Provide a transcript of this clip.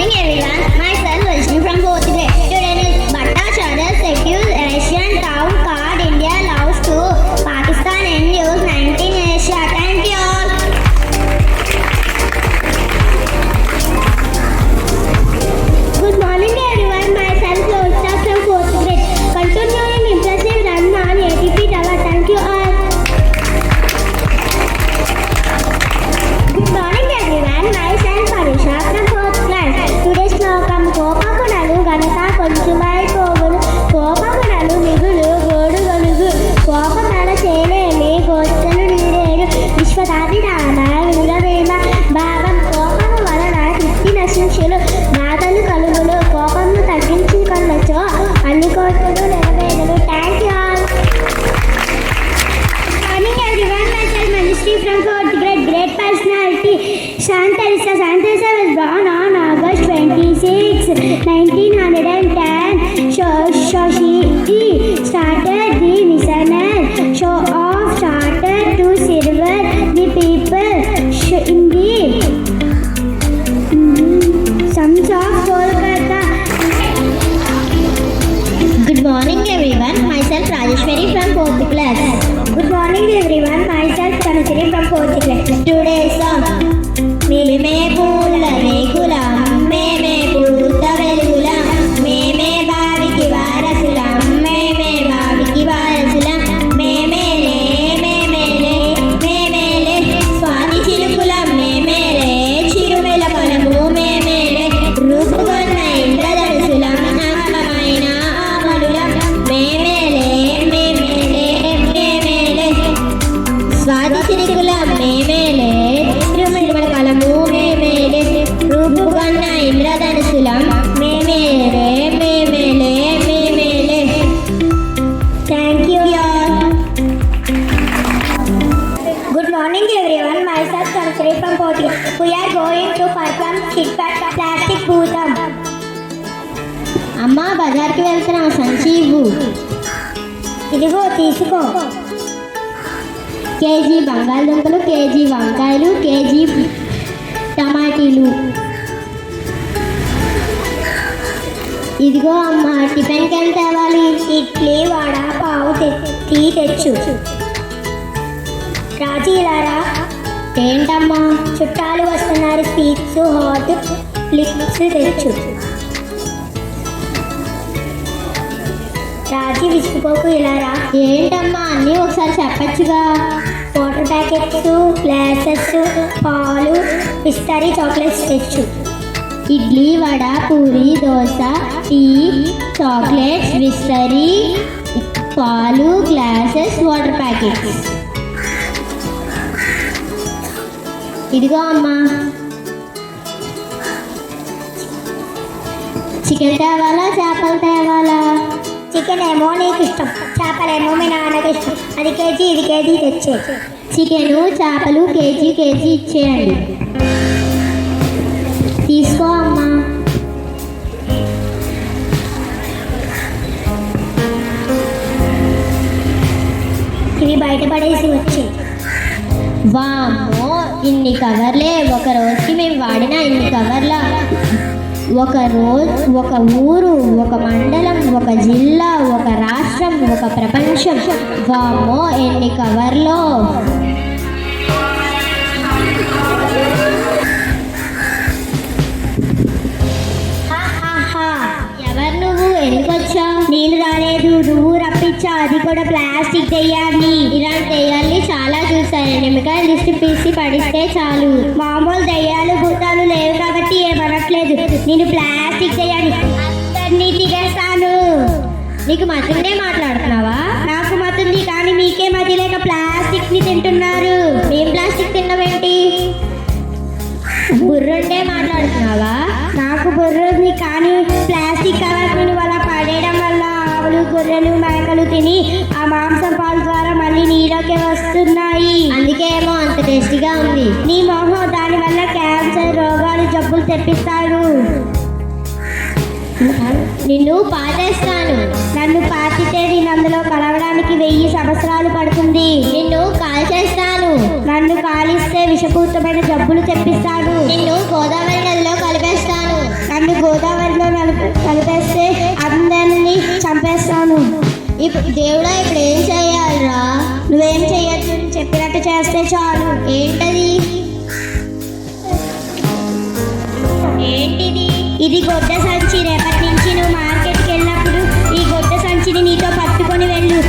morning everyone. Myself Vishnu from 4th grade. Today is Bhattacharya Secure Asian Town Card India loves to Pakistan and use 19 Asia. Thank you all. Good morning everyone. Myself Losha from 4th grade. Continuing impressive run on ATP Tower. Thank you all. Good morning everyone. Myself Parisha from 4th class. Today's శ్లోకం కోపగుణలు ఘనత కొంచెమై పోగులు కోపగుణలు మిగులు గోడుగలుగు కోపమల చేయలేని గోచలు నీరేడు విశ్వదాభిధాన వినురవేమ భావం కోపము వలన తిత్తి నశించులు బాధలు కలుగులు కోపము తగ్గించుకొనొచ్చు అన్ని కోరికలు నెరవేరులు. Thank you all. Morning everyone. Myself Manushree from 4th grade. Great personality. Shantarisa. Shantarisa was born on August 26, 1910. She started the missionary show off, started to serve the people in the sums of Kolkata. Good morning everyone. Myself Rajeshwari from 4th class. Good morning everyone. Myself Kanachari from 4th class. Today's song. మేమే పూల రేకులం మేమే పూత వెలుగులం మేమే బావికి వారసులం మేమే బావికి వారసులం మేమేలే మేమేలే మేమేలే స్వాతి చిలుకులం మేమేలే చిరుమెల పొలము మేమేలే రూపుగొన్న ఇంద్రధనుసులం నమ్మకమైన ఆమలులం మేమేలే మేమేలే మేమేలే స్వాతి చిలుకులం మేమేలే చిరుమెల పొలము మేమేలే రూపుగొన్న ఇంద్రధనుసులం మేమేలే మేమేలే మేమేలే. Thank you all. Good morning everyone. Myself Kanachari from 4th grade. We are going to perform Chitpat Plastic Bhutam. అమ్మా బజార్కి వెళ్తున్నా సంచి ఇవ్వు. ఇదిగో తీసుకో. కేజీ బంగాళదుంపలు, కేజీ వంకాయలు, కేజీ టమాటీలు. ఇదిగో అమ్మా టిఫిన్కి ఎంత తేవాలి? ఇడ్లీ వడ పావు తెచ్చు. రాజీ ఇలారా. ఏంటమ్మా? చుట్టాలు వస్తున్నారు, స్వీట్స్ హాట్ లిక్స్ తెచ్చు. రాజీ విసిగిపోకు ఇలారా. ఏంటమ్మా అన్నీ ఒకసారి చెప్పచ్చుగా. వాటర్ ప్యాకెట్స్, గ్లాసెస్, పాలు, పిస్తారీ చాక్లెట్స్ తెచ్చు. ఇడ్లీ వడ పూరి దోశ టీ చాక్లెట్స్ విస్తరీ పాలు గ్లాసెస్ వాటర్ ప్యాకెట్స్. ఇదిగో అమ్మా. చికెన్ తేవాలా చేపలు తేవాలా? చికెన్ ఏమో నీకు ఇష్టం, చేపలేమో మీ నాన్నకి ఇష్టం. అది కేజీ ఇది కేజీ తెచ్చే. చికెను చేపలు కేజీ కేజీ ఇచ్చేయండి. తీసుకో అమ్మా. ఇవి బయటపడేసి వచ్చి. వామ్మో ఇన్ని కవర్లే. ఒక రోజుకి మేము వాడిన ఇన్ని కవర్ల. ఒక రోజు, ఒక ఊరు, ఒక మండలం, ఒక జిల్లా, ఒక రాష్ట్రం, ఒక ప్రపంచం. వామ్మో ఎన్ని కవర్లో. ఎవరు నువ్వు? ఎందుకొచ్చా? నేను రాలేదు, నువ్వు రప్పించా. అది కూడా ప్లాస్టిక్ దెయ్యాన్ని. ఇలాంటి దెయ్యాల్ని చాలా చూసాను. నిమ్మకాయలు దిష్టి పీసి పడిస్తే చాలు. మామూలు దెయ్యాలు భూతాలు లేవు కాబట్టి ఏమనట్లేదు. నేను ప్లాస్టిక్ దెయ్యాన్ని అందరినీ తిగేస్తాను. నీకు మతుండే మాట్లాడుతున్నావా? నాకు మతుంది కానీ మీకే మతి లేక ప్లాస్టిక్ ని తింటున్నారు. ఏం ప్లాస్టిక్ తిన్నవేంటి? బుర్రుండే మాట్లాడుతున్నావా? నాకు బుర్రుంది కానీ ప్లాస్టిక్ కవర్ అలా పడేయడం వల్ల ఆవులు గొర్రెలు మేకలు తిని ఆ మాంసం పాలు ద్వారా మళ్ళీ నీలోకే వస్తున్నాయి. అందుకే ఏమో అంత టేస్టీగా ఉంది. నీ మొహం దాని వల్ల క్యాన్సర్ రోగాలు జబ్బులు తెప్పిస్తాడు. నిన్ను పాతేస్తాను. నన్ను పాతితే నేను అందులో కలవడానికి 1000 సంవత్సరాలు పడుతుంది. నిన్ను కాల్చేస్తాను. నన్ను కాలిస్తే విషపూరితమైన జబ్బులు తెప్పిస్తాను. నిన్ను గోదావరి నదిలో కలిపేస్తాను. ఇప్పుడు దేవుడా ఇప్పుడు ఏం చేయాలరా? నువ్వేం చెయ్యొద్దు, చెప్పినట్టు చేస్తే చాలు. ఏంటది? ఏంటిది? ఇది గొడ్డ సంచి. రేపటి నుంచి నువ్వు మార్కెట్కి వెళ్ళినప్పుడు ఈ గొడ్డ సంచిని నీతో పట్టుకొని వెళ్ళు.